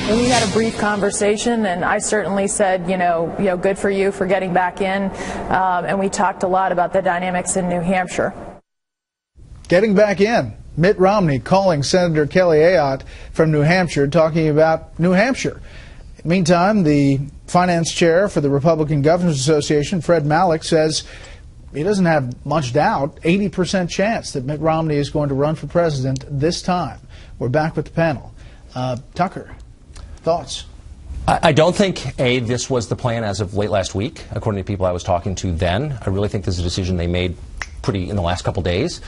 And we had a brief conversation, and I certainly said, good for you for getting back in. And we talked a lot about the dynamics in New Hampshire. Getting back in. Mitt Romney calling Senator Kelly Ayotte from New Hampshire, talking about New Hampshire. Meantime, the finance chair for the Republican Governors Association, Fred Malek, says he doesn't have much doubt, 80% chance that Mitt Romney is going to run for president this time. We're back with the panel. Tucker, thoughts? I don't think, A, this was the plan as of late last week, according to people I was talking to then. I really think this is a decision they made in the last couple days.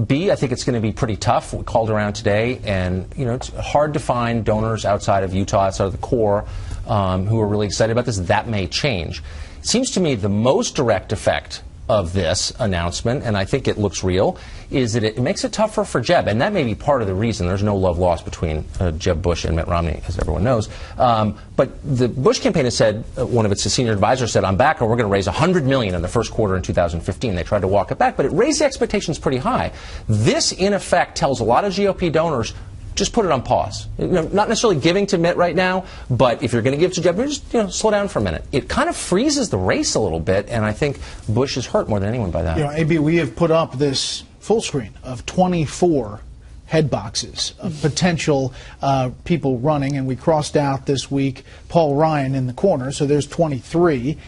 B, I think it's going to be pretty tough. We called around today, and it's hard to find donors outside of Utah, outside of the core, who are really excited about this. That may change. It seems to me the most direct effect of this announcement, and I think it looks real, is that it makes it tougher for Jeb, and that may be part of the reason. There's no love lost between Jeb Bush and Mitt Romney, as everyone knows. But the Bush campaign has said, one of its senior advisors said, I'm back, and we're going to raise $100 million in the first quarter in 2015. They tried to walk it back, but it raised the expectations pretty high. This, in effect, tells a lot of GOP donors, just put it on pause. Not necessarily giving to Mitt right now, but if you're going to give to Jeb, just slow down for a minute. It kind of freezes the race a little bit, and I think Bush is hurt more than anyone by that. AB, we have put up this full screen of 24 head boxes of potential people running, and we crossed out this week Paul Ryan in the corner, so there's 23.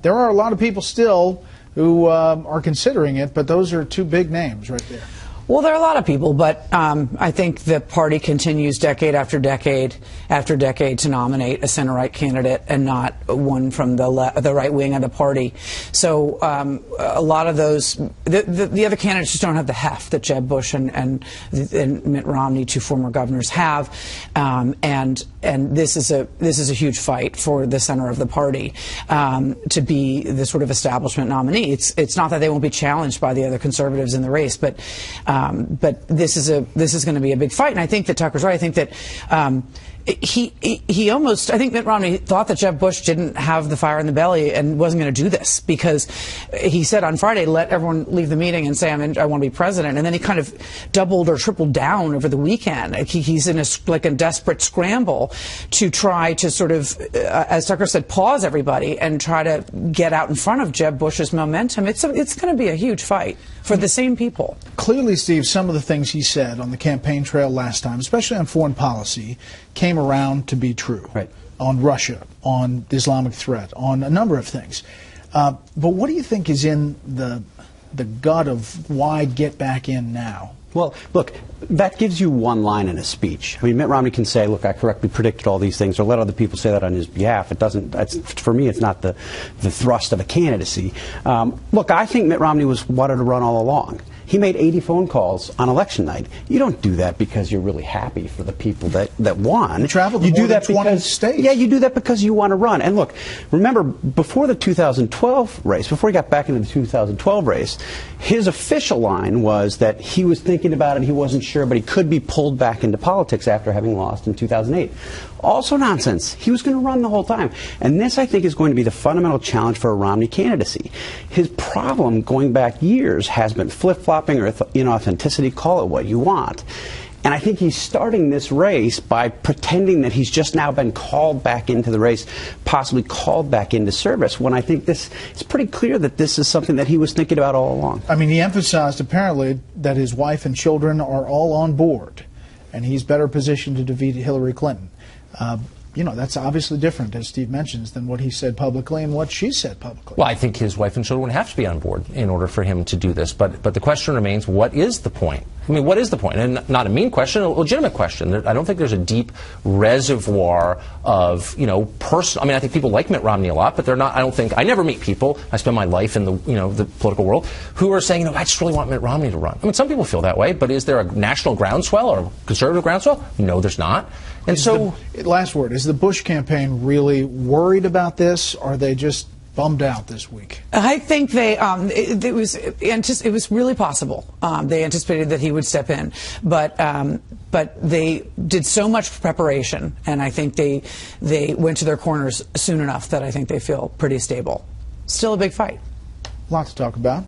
There are a lot of people still who are considering it, but those are two big names right there. Well, there are a lot of people, but I think the party continues decade after decade after decade to nominate a center-right candidate and not one from the right wing of the party. So a lot of those, the other candidates just don't have the heft that Jeb Bush and Mitt Romney, two former governors, have, and this is a huge fight for the center of the party to be the sort of establishment nominee. It's not that they won't be challenged by the other conservatives in the race, but this is going to be a big fight, and I think that Tucker's right. I think that I think Mitt Romney thought that Jeb Bush didn't have the fire in the belly and wasn't going to do this, because he said on Friday, let everyone leave the meeting and say I want to be president, and then he kind of doubled or tripled down over the weekend. He's in a desperate scramble to try to sort of, as Tucker said, pause everybody and try to get out in front of Jeb Bush's momentum. It's going to be a huge fight for the same people. Clearly, Steve, some of the things he said on the campaign trail last time, especially on foreign policy, came around to be true. Right. On Russia, on the Islamic threat, on a number of things. But what do you think is in the gut of why get back in now? Well, look, that gives you one line in a speech. I mean, Mitt Romney can say, look, I correctly predicted all these things, or let other people say that on his behalf. It doesn't, for me, it's not the thrust of a candidacy. Look, I think Mitt Romney wanted to run all along. He made 80 phone calls on election night. You don't do that because you're really happy for the people that won. You traveled to more than 20 states. Yeah, you do that because you want to run. And look, remember, before the 2012 race, before he got back into the 2012 race, his official line was that he was thinking about it, he wasn't sure, but he could be pulled back into politics after having lost in 2008. Also nonsense. He was going to run the whole time. And this, I think, is going to be the fundamental challenge for a Romney candidacy. His problem going back years has been flip-flopping or inauthenticity, call it what you want. And I think he's starting this race by pretending that he's just now been called back into the race, possibly called back into service, when I think it's pretty clear that this is something that he was thinking about all along. I mean, he emphasized apparently that his wife and children are all on board, and he's better positioned to defeat Hillary Clinton. That's obviously different, as Steve mentions, than what he said publicly and what she said publicly. Well, I think his wife and children have to be on board in order for him to do this. But the question remains, what is the point? I mean, what is the point? And not a mean question, a legitimate question. I don't think there's a deep reservoir of, personal. I mean, I think people like Mitt Romney a lot, but they're not. I never meet people. I spend my life in the political world who are saying, I just really want Mitt Romney to run. I mean, some people feel that way, but is there a national groundswell or a conservative groundswell? No, there's not. And last word, is the Bush campaign really worried about this, or are they just bummed out this week? I think it was really possible. They anticipated that he would step in, but they did so much preparation, and I think they went to their corners soon enough that I think they feel pretty stable. Still a big fight. A lot to talk about.